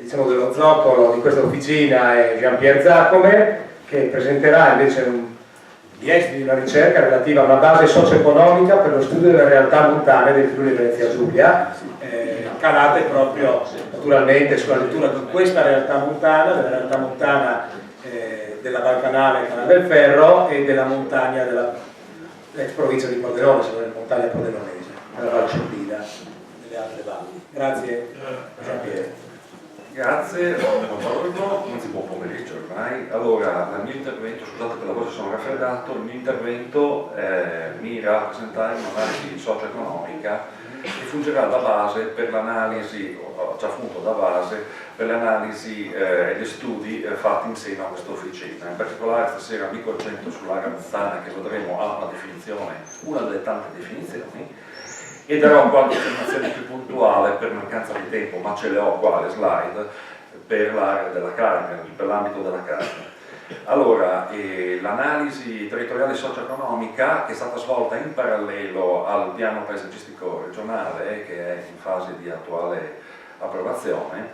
diciamo, dello zoccolo di questa officina è Jean-Pierre Zacome, che presenterà invece gli esiti di una ricerca relativa a una base socio-economica per lo studio delle realtà montane del Friuli Venezia Giulia, calate proprio naturalmente sulla lettura di questa realtà montana, della realtà montana della Val Canale, Canale del Ferro, e della montagna dell'ex provincia di Pordenone, cioè la montagna pordenonese, della Val Ciordina e delle altre valli. Grazie Jean-Pierre. Grazie, buongiorno, anzi buon pomeriggio ormai. Allora, il mio intervento, scusate per la voce, sono raffreddato, il mio intervento mira a presentare un'analisi socio-economica che fungerà da base per l'analisi, o già appunto da base, per l'analisi e gli studi fatti in seno a questa officina. In particolare stasera mi concentro sull'area montana, che vedremo ha una definizione, una delle tante definizioni, e darò qualche informazione più puntuale per mancanza di tempo, ma ce le ho qua le slide, per l'area della carne, per l'ambito della carne. Allora, l'analisi territoriale socio-economica, che è stata svolta in parallelo al piano paesaggistico regionale, che è in fase di attuale approvazione,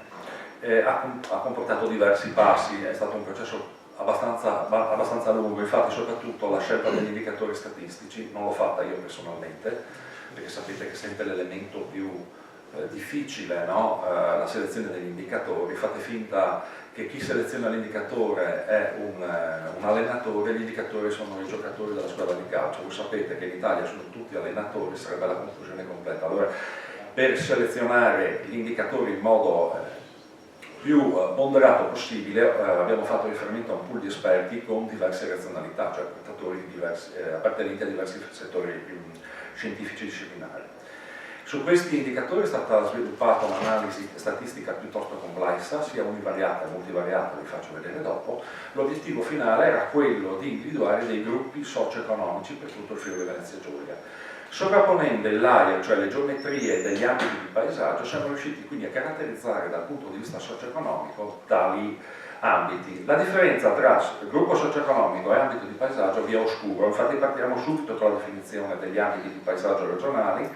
ha comportato diversi passi, è stato un processo abbastanza lungo, infatti soprattutto la scelta degli indicatori statistici non l'ho fatta io personalmente, perché sapete che è sempre l'elemento più difficile, no? La selezione degli indicatori. Fate finta che chi seleziona l'indicatore è un allenatore, gli indicatori sono i giocatori della squadra di calcio. Voi sapete che in Italia sono tutti allenatori, sarebbe la confusione completa. Allora, per selezionare gli indicatori in modo più ponderato possibile abbiamo fatto riferimento a un pool di esperti con diverse razionalità, cioè appartenenti a diversi settori scientifici disciplinari. Su questi indicatori è stata sviluppata un'analisi statistica piuttosto complessa, sia univariata che multivariata, vi faccio vedere dopo. L'obiettivo finale era quello di individuare dei gruppi socio-economici per tutto il Friuli Venezia Giulia. Sovrapponendo il layer, cioè le geometrie degli ambiti di paesaggio, siamo riusciti quindi a caratterizzare dal punto di vista socio-economico tali ambiti. La differenza tra gruppo socio-economico e ambito di paesaggio vi è oscuro, infatti partiamo subito con la definizione degli ambiti di paesaggio regionali.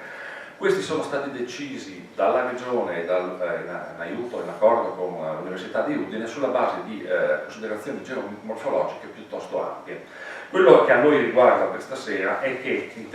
Questi sono stati decisi dalla Regione in aiuto, in accordo con l'Università di Udine, sulla base di considerazioni geomorfologiche piuttosto ampie. Quello che a noi riguarda questa sera è che il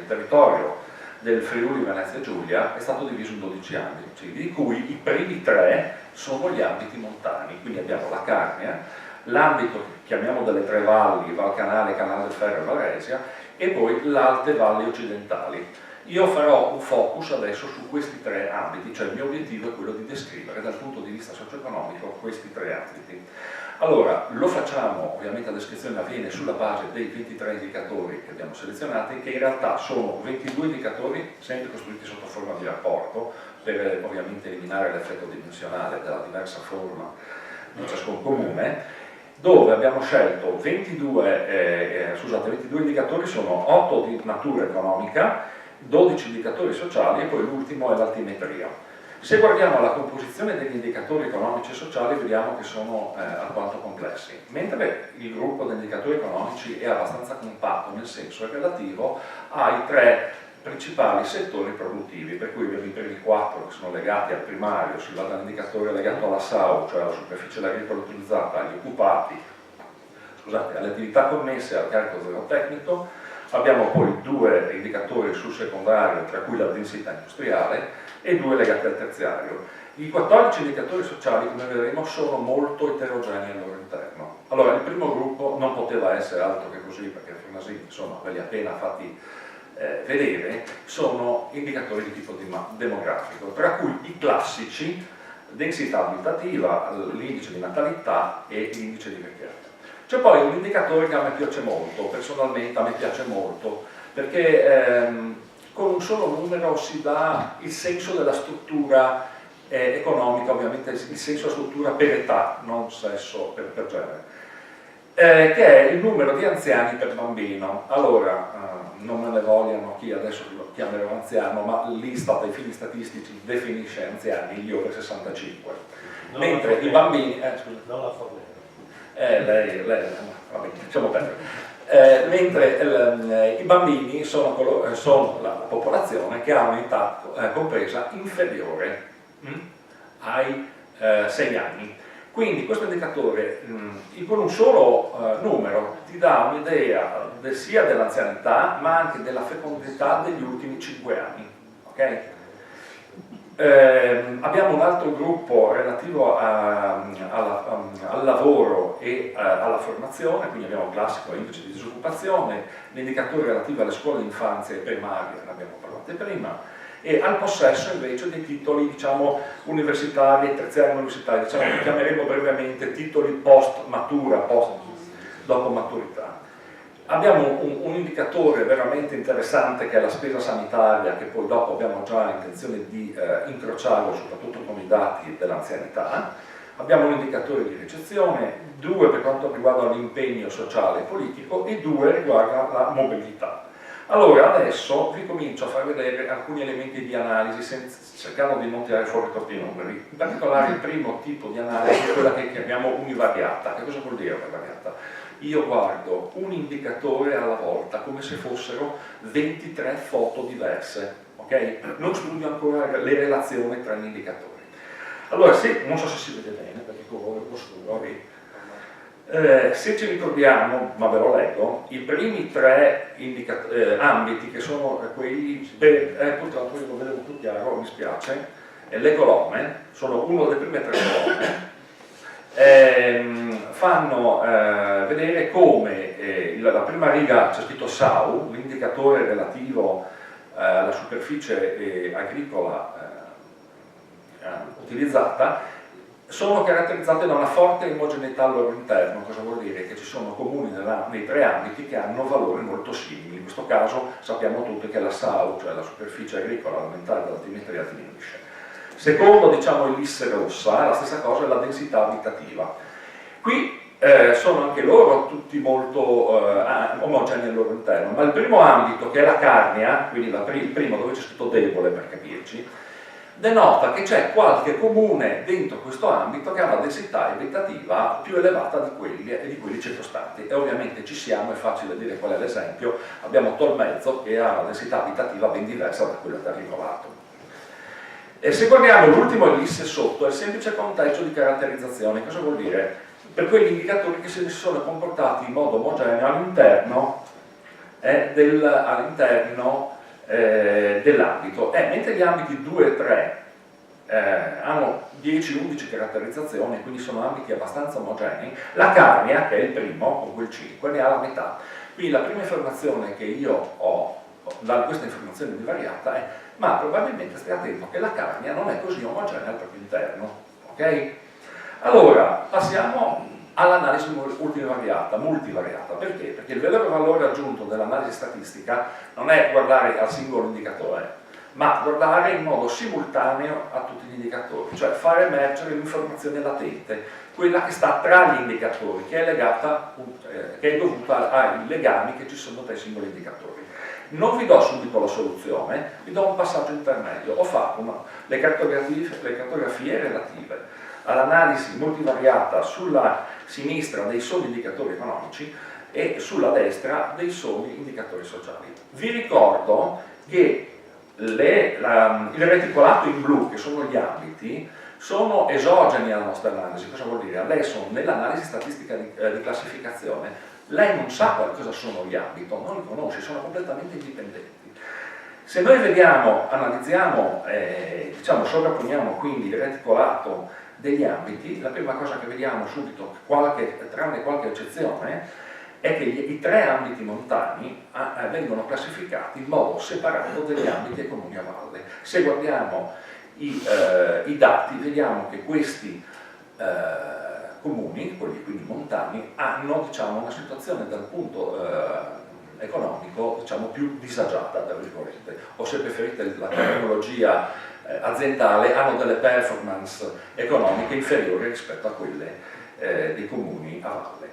territorio del Friuli Venezia Giulia è stato diviso in 12 ambiti, di cui i primi 3 sono gli ambiti montani, quindi abbiamo la Carnia, l'ambito che chiamiamo delle 3 valli, Val Canale, Canale del Ferro e Valesia, e poi le alte valli occidentali. Io farò un focus adesso su questi 3 ambiti, cioè il mio obiettivo è quello di descrivere dal punto di vista socio-economico questi 3 ambiti. Allora, lo facciamo, ovviamente la descrizione avviene sulla base dei 23 indicatori che abbiamo selezionati, che in realtà sono 22 indicatori sempre costruiti sotto forma di rapporto, per ovviamente eliminare l'effetto dimensionale della diversa forma di ciascun comune, dove abbiamo scelto 22 indicatori, sono 8 di natura economica, 12 indicatori sociali e poi l'ultimo è l'altimetria. Se guardiamo la composizione degli indicatori economici e sociali vediamo che sono alquanto complessi, mentre il gruppo degli indicatori economici è abbastanza compatto, nel senso è relativo ai 3 principali settori produttivi, per cui abbiamo i primi 4 che sono legati al primario, si va dall'indicatore legato alla SAU, cioè alla superficie agricola utilizzata, agli occupati, scusate, alle attività connesse al carico zootecnico. Abbiamo poi 2 indicatori sul secondario, tra cui la densità industriale, e 2 legati al terziario. I 14 indicatori sociali, come vedremo, sono molto eterogenei al loro interno. Allora, il primo gruppo non poteva essere altro che così, perché Fronasi, insomma, ve li ha appena fatti vedere, sono indicatori di tipo demografico, tra cui i classici, densità abitativa, l'indice di natalità e l'indice di vecchiaia. C'è poi un indicatore che a me piace molto, personalmente a me piace molto, perché con un solo numero si dà il senso della struttura economica, ovviamente il senso della struttura per età, non sesso per genere, che è il numero di anziani per bambino. Allora, non me ne vogliano chi adesso lo chiamerò anziano, ma l'Istat ai fini statistici definisce anziani gli over 65, mentre i bambini... scusa. Non la Fornero. Lei vabbè, diciamo bene. Mentre i bambini sono la popolazione che ha un'età compresa inferiore ai 6 anni. Quindi questo indicatore con un solo numero ti dà un'idea sia dell'anzianità ma anche della fecondità degli ultimi 5 anni. Okay? Abbiamo un altro gruppo relativo al lavoro e alla formazione, quindi abbiamo il classico indice di disoccupazione, l'indicatore relativo alle scuole d'infanzia e primaria, ne abbiamo parlato prima, e al possesso invece dei titoli, diciamo, universitari e terziari universitari, diciamo, li chiameremo brevemente titoli post matura, dopo maturità. Abbiamo un indicatore veramente interessante che è la spesa sanitaria, che poi dopo abbiamo già intenzione di incrociarlo soprattutto con i dati dell'anzianità. Abbiamo un indicatore di ricezione, 2 per quanto riguarda l'impegno sociale e politico e 2 riguarda la mobilità. Allora adesso vi comincio a far vedere alcuni elementi di analisi cercando di non tirare fuori troppi numeri. In particolare il primo tipo di analisi è quella che chiamiamo univariata. Che cosa vuol dire univariata? Io guardo un indicatore alla volta come se fossero 23 foto diverse, ok? Non studio ancora le relazioni tra gli indicatori. Allora, non so se si vede bene perché corro oscuro, se ci ricordiamo, ma ve lo leggo, i primi 3 ambiti che sono quelli, purtroppo io lo vedo molto chiaro, mi spiace, le colonne, sono una delle prime 3 colonne, fanno vedere come la prima riga c'è scritto SAU, l'indicatore relativo alla superficie agricola utilizzata, sono caratterizzate da una forte omogeneità al loro interno. Cosa vuol dire? Che ci sono comuni nei 3 ambiti che hanno valori molto simili. In questo caso sappiamo tutti che la SAU, cioè la superficie agricola aumentata dall'altimetria, diminuisce. Secondo, diciamo, l'ellisse rossa, la stessa cosa è la densità abitativa. Qui sono anche loro tutti molto omogenei al loro interno, ma il primo ambito, che è la carnia, quindi il primo dove c'è scritto debole per capirci, denota che c'è qualche comune dentro questo ambito che ha una densità abitativa più elevata di quelli circostanti. E ovviamente ci siamo, è facile dire qual è l'esempio, abbiamo Tolmezzo che ha una densità abitativa ben diversa da quella del Ricolato. E se guardiamo l'ultimo ellisse sotto, è il semplice conteggio di caratterizzazione. Cosa vuol dire? Per quegli indicatori che si sono comportati in modo omogeneo all'interno dell'ambito, mentre gli ambiti 2 e 3 hanno 10-11 caratterizzazioni, quindi sono ambiti abbastanza omogenei, la carnia, che è il primo, con quel 5, ne ha la metà. Quindi la prima informazione che io ho da questa informazione divariata è: ma probabilmente stai attento che la carnia non è così omogenea al proprio interno, ok? Allora, passiamo all'analisi multivariata. Perché? Perché il vero valore aggiunto dell'analisi statistica non è guardare al singolo indicatore, ma guardare in modo simultaneo a tutti gli indicatori, cioè far emergere l'informazione latente, quella che sta tra gli indicatori, che è dovuta ai legami che ci sono tra i singoli indicatori. Non vi do subito la soluzione, vi do un passaggio intermedio. Ho fatto le cartografie relative all'analisi multivariata sulla sinistra dei soli indicatori economici e sulla destra dei soli indicatori sociali. Vi ricordo che il reticolato in blu, che sono gli ambiti, sono esogeni alla nostra analisi. Cosa vuol dire? Adesso nell'analisi statistica di classificazione lei non sa cosa sono gli ambiti, non li conosce, sono completamente indipendenti. Se noi analizziamo, diciamo, sovrapponiamo quindi il reticolato degli ambiti, la prima cosa che vediamo subito, tranne qualche eccezione, è che i 3 ambiti montani vengono classificati in modo separato dagli ambiti comuni a valle. Se guardiamo i dati, vediamo che questi comuni, quelli quindi montani, hanno, diciamo, una situazione dal punto economico, diciamo, più disagiata, tra virgolette, o se preferite la terminologia aziendale, hanno delle performance economiche inferiori rispetto a quelle dei comuni a valle.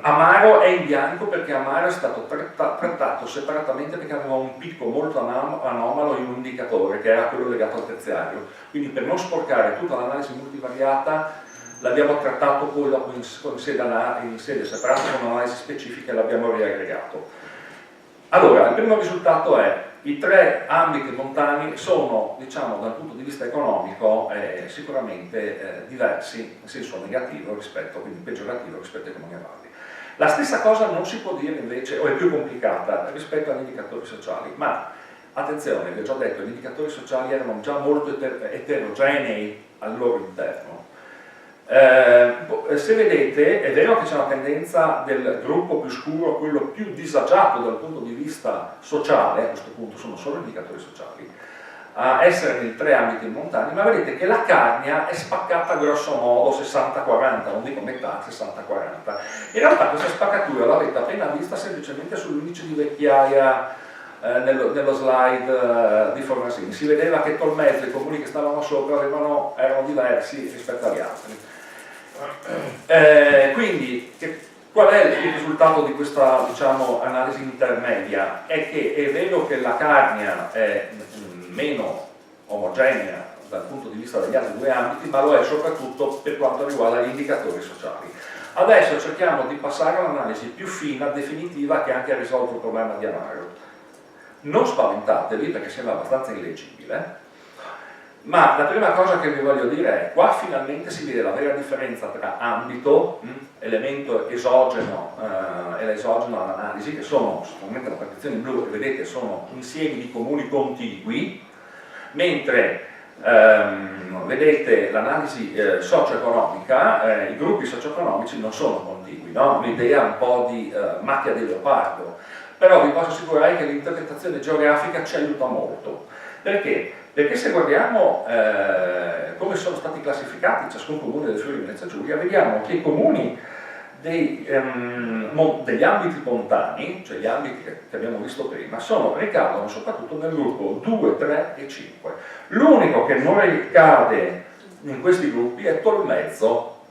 Amaro è in bianco perché Amaro è stato trattato separatamente perché aveva un picco molto anomalo in un indicatore che era quello legato al terziario, quindi per non sporcare tutta l'analisi multivariata l'abbiamo trattato poi dopo in sede separata con un'analisi specifica e l'abbiamo riaggregato. Allora, il primo risultato è I tre ambiti montani sono, diciamo, dal punto di vista economico sicuramente diversi in senso negativo rispetto, quindi peggiorativo rispetto ai comuni avalli. La stessa cosa non si può dire invece, o è più complicata, rispetto agli indicatori sociali, ma attenzione, vi ho già detto, gli indicatori sociali erano già molto eterogenei al loro interno. Se vedete, è vero che c'è una tendenza del gruppo più scuro, quello più disagiato dal punto di vista sociale, a questo punto sono solo indicatori sociali, a essere nei tre ambiti montani, ma vedete che la Carnia è spaccata grosso modo 60-40, non dico metà, 60-40. In realtà questa spaccatura l'avete appena vista semplicemente sull'indice di vecchiaia nello slide di Fornasini. Si vedeva che Tolmezzo e i comuni che stavano sopra erano diversi rispetto agli altri. Quindi qual è il risultato di questa, diciamo, analisi intermedia? È che è vero che la Carnia è meno omogenea dal punto di vista degli altri due ambiti, ma lo è soprattutto per quanto riguarda gli indicatori sociali. Adesso cerchiamo di passare a un'analisi più fina, definitiva, che anche ha risolto il problema di Amaro. Non spaventatevi perché sembra abbastanza illeggibile, ma la prima cosa che vi voglio dire è: qua finalmente si vede la vera differenza tra ambito, elemento esogeno e l'esogeno all'analisi, che sono sicuramente la partizione in blu, che vedete sono insiemi di comuni contigui, mentre vedete l'analisi socio-economica, i gruppi socio-economici non sono contigui, no? Un'idea un po' di macchia di leopardo, però vi posso assicurare che l'interpretazione geografica ci aiuta molto. Perché? Perché se guardiamo come sono stati classificati ciascun comune del Friuli Venezia Giulia, vediamo che i comuni degli ambiti montani, cioè gli ambiti che abbiamo visto prima, ricadono soprattutto nel gruppo 2, 3 e 5. L'unico che non ricade in questi gruppi è Tolmezzo.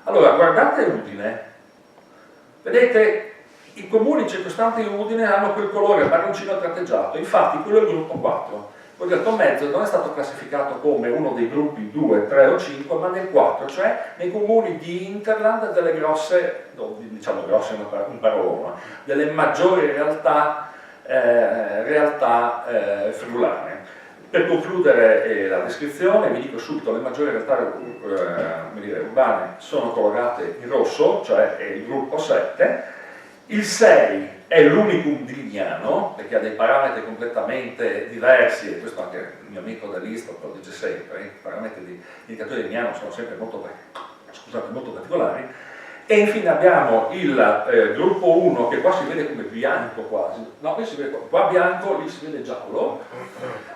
Allora, guardate Udine, vedete i comuni circostanti di Udine hanno quel colore marroncino tratteggiato, infatti quello è il gruppo 4. Quello del Tolmezzo non è stato classificato come uno dei gruppi 2, 3 o 5, ma nel 4, cioè nei comuni di Interland delle grosse, diciamo grosse un parolone, delle maggiori realtà friulane. Per concludere la descrizione vi dico subito: le maggiori realtà urbane sono colorate in rosso, cioè è il gruppo 7, il 6 è l'unicum di Lignano, perché ha dei parametri completamente diversi, e questo anche il mio amico dell'Istat lo dice sempre: i parametri di indicatori di Lignano sono sempre molto particolari. E infine abbiamo il gruppo 1, che qua si vede come bianco quasi, no, qui si vede qua bianco, lì si vede giallo,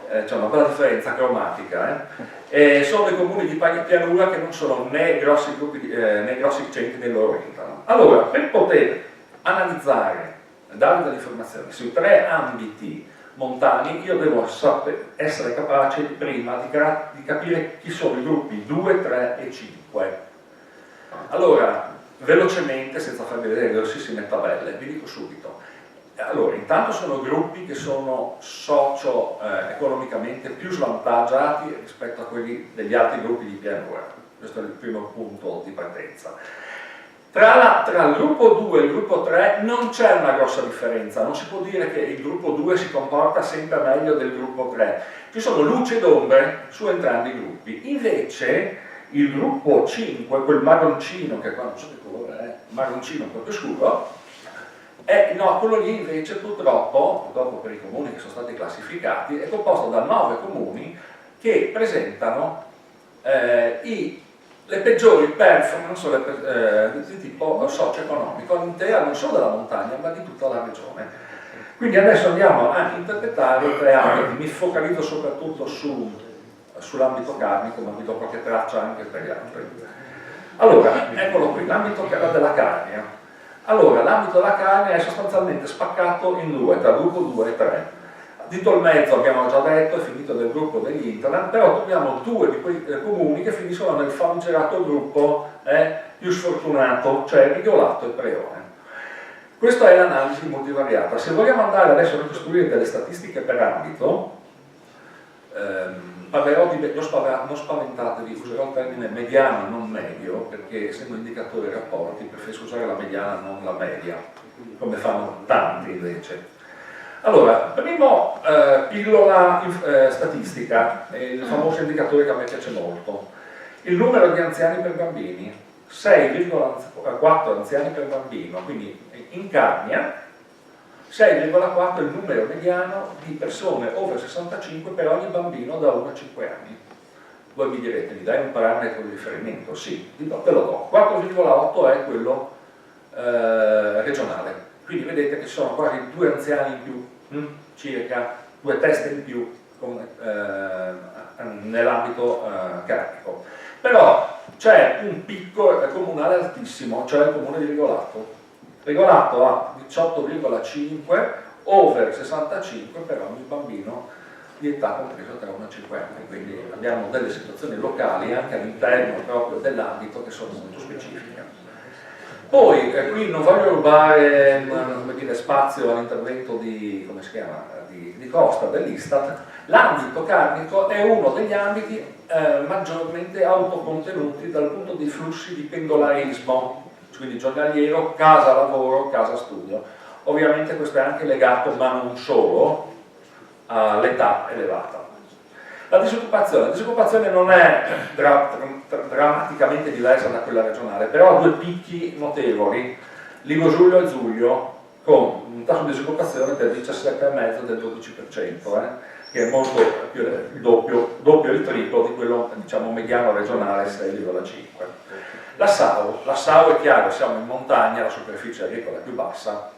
c'è una bella differenza cromatica, e sono dei comuni di pianura che non sono né grossi gruppi né grossi centri del loro interno. Allora, per poter analizzare, dare delle informazioni sui tre ambiti montani, io devo essere capace prima di capire chi sono i gruppi 2, 3 e 5. Allora, velocemente, senza farvi vedere grossissime tabelle, vi dico subito. Allora, intanto sono gruppi che sono socio-economicamente più svantaggiati rispetto a quelli degli altri gruppi di pianura. Questo è il primo punto di partenza. Tra il gruppo 2 e il gruppo 3 non c'è una grossa differenza, non si può dire che il gruppo 2 si comporta sempre meglio del gruppo 3. Ci sono luci ed ombre su entrambi i gruppi. Invece il gruppo 5, quel marroncino, che qua non so che colore è, marroncino proprio scuro, no, quello lì invece purtroppo per i comuni che sono stati classificati, è composto da 9 comuni che presentano le peggiori performance di tipo socio-economico all'intera non solo della montagna ma di tutta la regione. Quindi adesso andiamo a interpretare i tre ambiti. Mi focalizzo soprattutto sull'ambito carnico, ma vi do qualche traccia anche per gli altri. Allora, eccolo qui, l'ambito della Carnia. Allora, l'ambito della Carnia è sostanzialmente spaccato in due, tra gruppo 2 e 3. Di Tolmezzo abbiamo già detto, è finito del gruppo degli Interland, però troviamo due di quei comuni che finiscono nel famigerato gruppo più sfortunato, cioè Rigolato e Preone. Questa è l'analisi multivariata. Se vogliamo andare adesso a ricostruire delle statistiche per ambito, parlerò non spaventatevi, userò il termine mediano, non medio, perché essendo indicatore rapporti preferisco usare la mediana, non la media, come fanno tanti invece. Allora, primo pillola statistica, il famoso indicatore che a me piace molto. Il numero di anziani per bambini, 6,4 anziani per bambino, quindi in Carnia 6,4 è il numero mediano di persone over 65 per ogni bambino da 1 a 5 anni. Voi mi direte, mi dai un parametro di riferimento? Sì, ve lo do. 4,8 è quello regionale. Quindi vedete che ci sono quasi 2 anziani in più, circa 2 teste in più nell'ambito carnico. Però c'è un picco comunale altissimo, cioè il comune di Rigolato. Rigolato ha 18,5 over 65 per ogni bambino di età compresa tra 1 e 5 anni, quindi abbiamo delle situazioni locali anche all'interno proprio dell'ambito che sono molto specifiche. Poi qui non voglio rubare spazio all'intervento di Costa dell'Istat. L'ambito carnico è uno degli ambiti maggiormente autocontenuti dal punto di flussi di pendolarismo, quindi giornaliero, casa lavoro, casa studio. Ovviamente questo è anche legato, ma non solo, all'età elevata. La disoccupazione non è drammaticamente diversa da quella regionale, però ha 2 picchi notevoli, Ligo Giugno e Giugno, con un tasso di disoccupazione del 17,5 del 12%, che è molto più il doppio il triplo di quello diciamo mediano regionale 6,5. La SAU è chiaro, siamo in montagna, la superficie agricola è più bassa,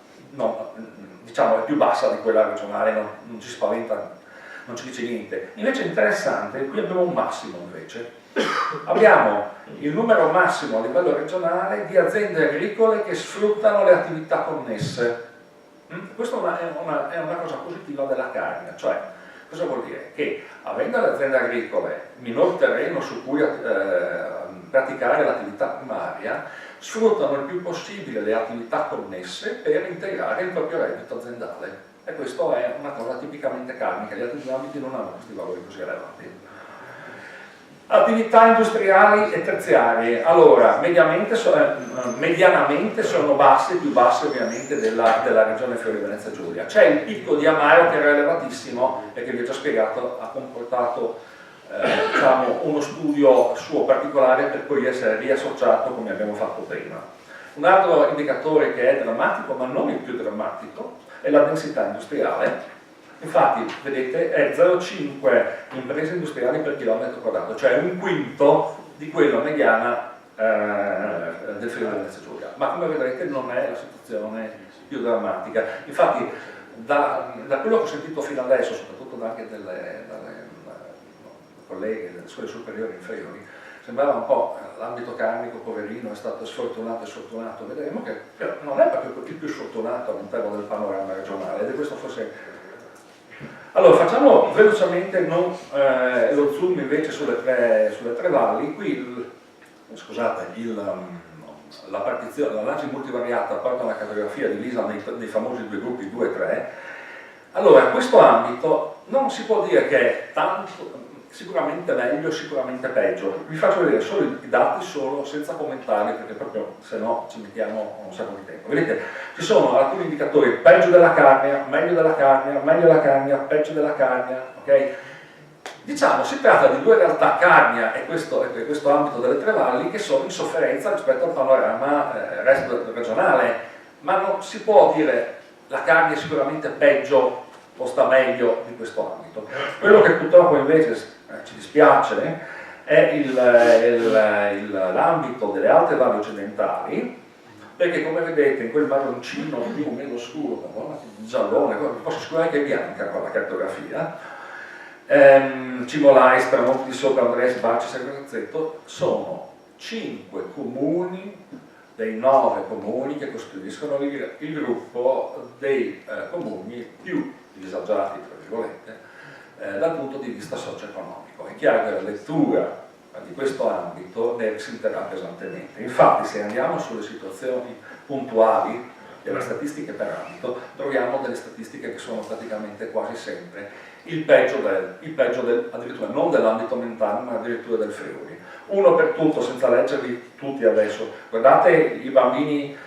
diciamo è più bassa di quella regionale, non ci spaventa, non ci dice niente. Invece è interessante, qui abbiamo un massimo invece. Abbiamo il numero massimo a livello regionale di aziende agricole che sfruttano le attività connesse. Questa è una cosa positiva della Carnia, cioè cosa vuol dire? Che avendo le aziende agricole minor terreno su cui praticare l'attività primaria, sfruttano il più possibile le attività connesse per integrare il proprio reddito aziendale. E questo è una cosa tipicamente carnica, gli altri ambiti non hanno questi valori così elevati. Attività industriali e terziarie, allora, medianamente sono basse, più basse ovviamente della regione Friuli Venezia Giulia. C'è il picco di Amaro che era elevatissimo e che vi ho già spiegato, ha comportato diciamo, uno studio suo particolare per poi essere riassociato come abbiamo fatto prima. Un altro indicatore che è drammatico, ma non il più drammatico, è la densità industriale. Infatti, vedete, è 0,5 imprese industriali per chilometro quadrato, cioè un quinto di quella mediana del Friuli Venezia Giulia. Ma come vedrete non è la situazione più drammatica. Infatti, da quello che ho sentito fino adesso, soprattutto anche dalle colleghe delle scuole superiori in Friuli, sembrava un po' l'ambito carnico, poverino, è stato sfortunato e sfortunato. Vedremo che non è proprio il più sfortunato all'interno del panorama regionale, ed è questo forse. Allora, facciamo velocemente lo zoom invece sulle tre valli. Qui, l'analisi multivariata porta una cartografia divisa nei famosi 2 gruppi 2 e 3. Allora, questo ambito non si può dire che è tanto, sicuramente meglio, sicuramente peggio. Vi faccio vedere solo i dati, senza commentari, perché proprio se no ci mettiamo un sacco di tempo. Vedete, ci sono alcuni indicatori: peggio della Carnia, meglio della Carnia, meglio della Carnia, peggio della Carnia, ok? Diciamo, si tratta di 2 realtà, Carnia e questo ambito delle tre valli, che sono in sofferenza rispetto al panorama resto regionale, ma non si può dire la Carnia è sicuramente peggio o sta meglio di questo ambito. Quello che purtroppo invece ci dispiace è l'ambito delle alte valli occidentali, perché come vedete in quel marroncino più o meno scuro, giallone, posso assicurare che è bianca qua la cartografia, Cimolai, Stramonti di Sopra, Andres, Baci, Sagrazzetto, sono 5 comuni dei 9 comuni che costituiscono il gruppo dei comuni più disagiati, tra virgolette, dal punto di vista socio-economico. È chiaro che la lettura di questo ambito ne risentirà pesantemente. Infatti, se andiamo sulle situazioni puntuali delle statistiche per ambito, troviamo delle statistiche che sono praticamente quasi sempre il peggio addirittura non dell'ambito mentale, ma addirittura del Friuli. Uno per tutto, senza leggervi tutti adesso. Guardate i bambini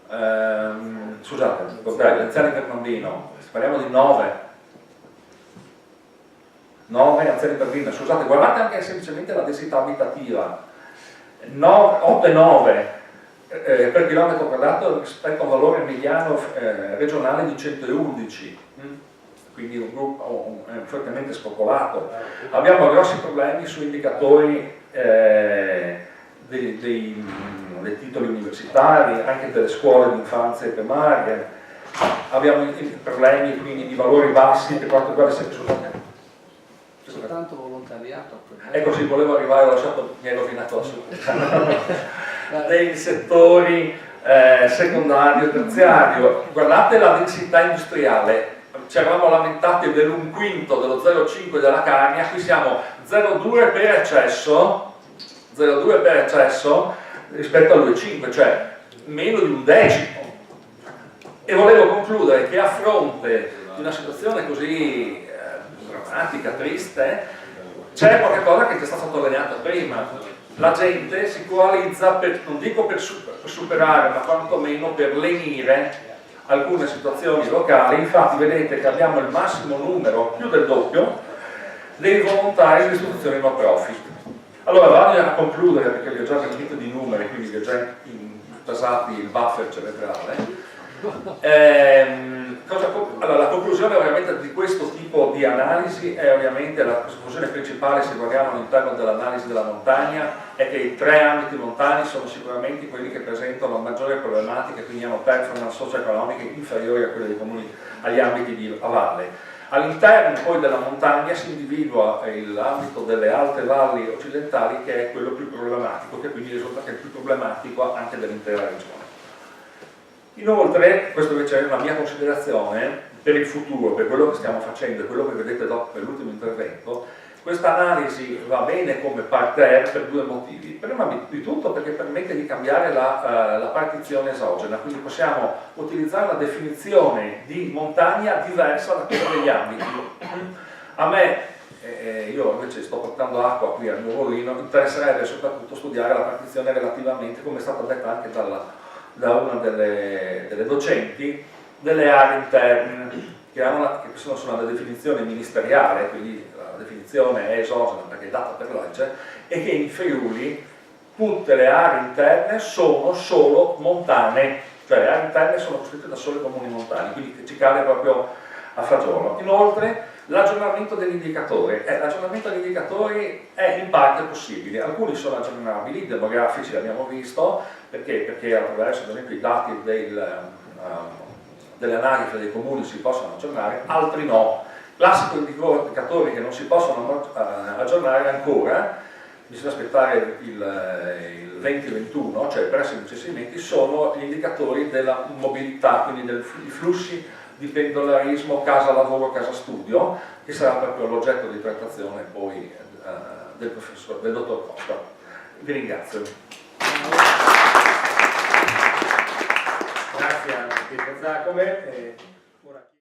scusate, gli anziani per bambino, parliamo di 9 anziani per bambino, scusate, guardate anche semplicemente la densità abitativa, 8 e 9 per chilometro quadrato rispetto a un valore mediano regionale di 111, quindi un gruppo fortemente spopolato. Abbiamo grossi problemi su indicatori dei titoli universitari, anche delle scuole di infanzia e primarie. Abbiamo problemi quindi di valori bassi per quanto riguarda soltanto volontariato. Ecco, sì, volevo arrivare, ho lasciato, mi hai rovinato la sorpresa. Dei settori secondario e terziario. Guardate la densità industriale, ci eravamo lamentati dell'1 quinto dello 0,5 della Carnia, qui siamo 0,2 per eccesso rispetto all'1,5, cioè meno di un decimo. E volevo concludere che a fronte di una situazione così drammatica, triste, c'è qualcosa che è stato sottolineato prima. La gente si coalizza, non dico per superare, ma quantomeno per lenire alcune situazioni locali. Infatti vedete che abbiamo il massimo numero, più del doppio, dei volontari delle istituzioni no profit. Allora vado a concludere, perché vi ho già riempito di numeri, quindi vi ho già tasati il buffer cerebrale. Allora, la conclusione ovviamente di questo tipo di analisi è ovviamente la conclusione principale, se guardiamo all'interno dell'analisi della montagna, è che i 3 ambiti montani sono sicuramente quelli che presentano maggiori problematiche, quindi hanno performance socio-economiche inferiori a quelle dei comuni, agli ambiti a valle. All'interno poi della montagna si individua l'ambito delle alte valli occidentali, che è quello più problematico, che quindi risulta che è il più problematico anche dell'intera regione. Inoltre, questo invece è una mia considerazione per il futuro, per quello che stiamo facendo e quello che vedete dopo per l'ultimo intervento, questa analisi va bene come parterre per 2 motivi. Prima di tutto perché permette di cambiare la partizione esogena, quindi possiamo utilizzare una definizione di montagna diversa da quella degli ambiti. A me, io invece sto portando acqua qui al mio ruolino, interesserebbe soprattutto studiare la partizione relativamente, come è stato detto anche da una delle docenti, delle aree interne, che sono su una definizione ministeriale, quindi la definizione è esogena perché è data per legge, e che in Friuli tutte le aree interne sono solo montane, cioè le aree interne sono costituite da soli comuni montani, quindi ci cade proprio a fagiolo. Inoltre l'aggiornamento degli indicatori. L'aggiornamento degli indicatori è in parte possibile, alcuni sono aggiornabili, demografici l'abbiamo visto, perché attraverso ad esempio i dati delle analisi dei comuni si possono aggiornare, altri no. Classico indicatori che non si possono aggiornare ancora, bisogna aspettare il 2021, cioè presso i censimenti, sono gli indicatori della mobilità, quindi dei flussi di pendolarismo casa-lavoro, casa-studio, che sarà proprio l'oggetto di trattazione poi del dottor Costa. Vi ringrazio. Grazie a Pietro Zacome.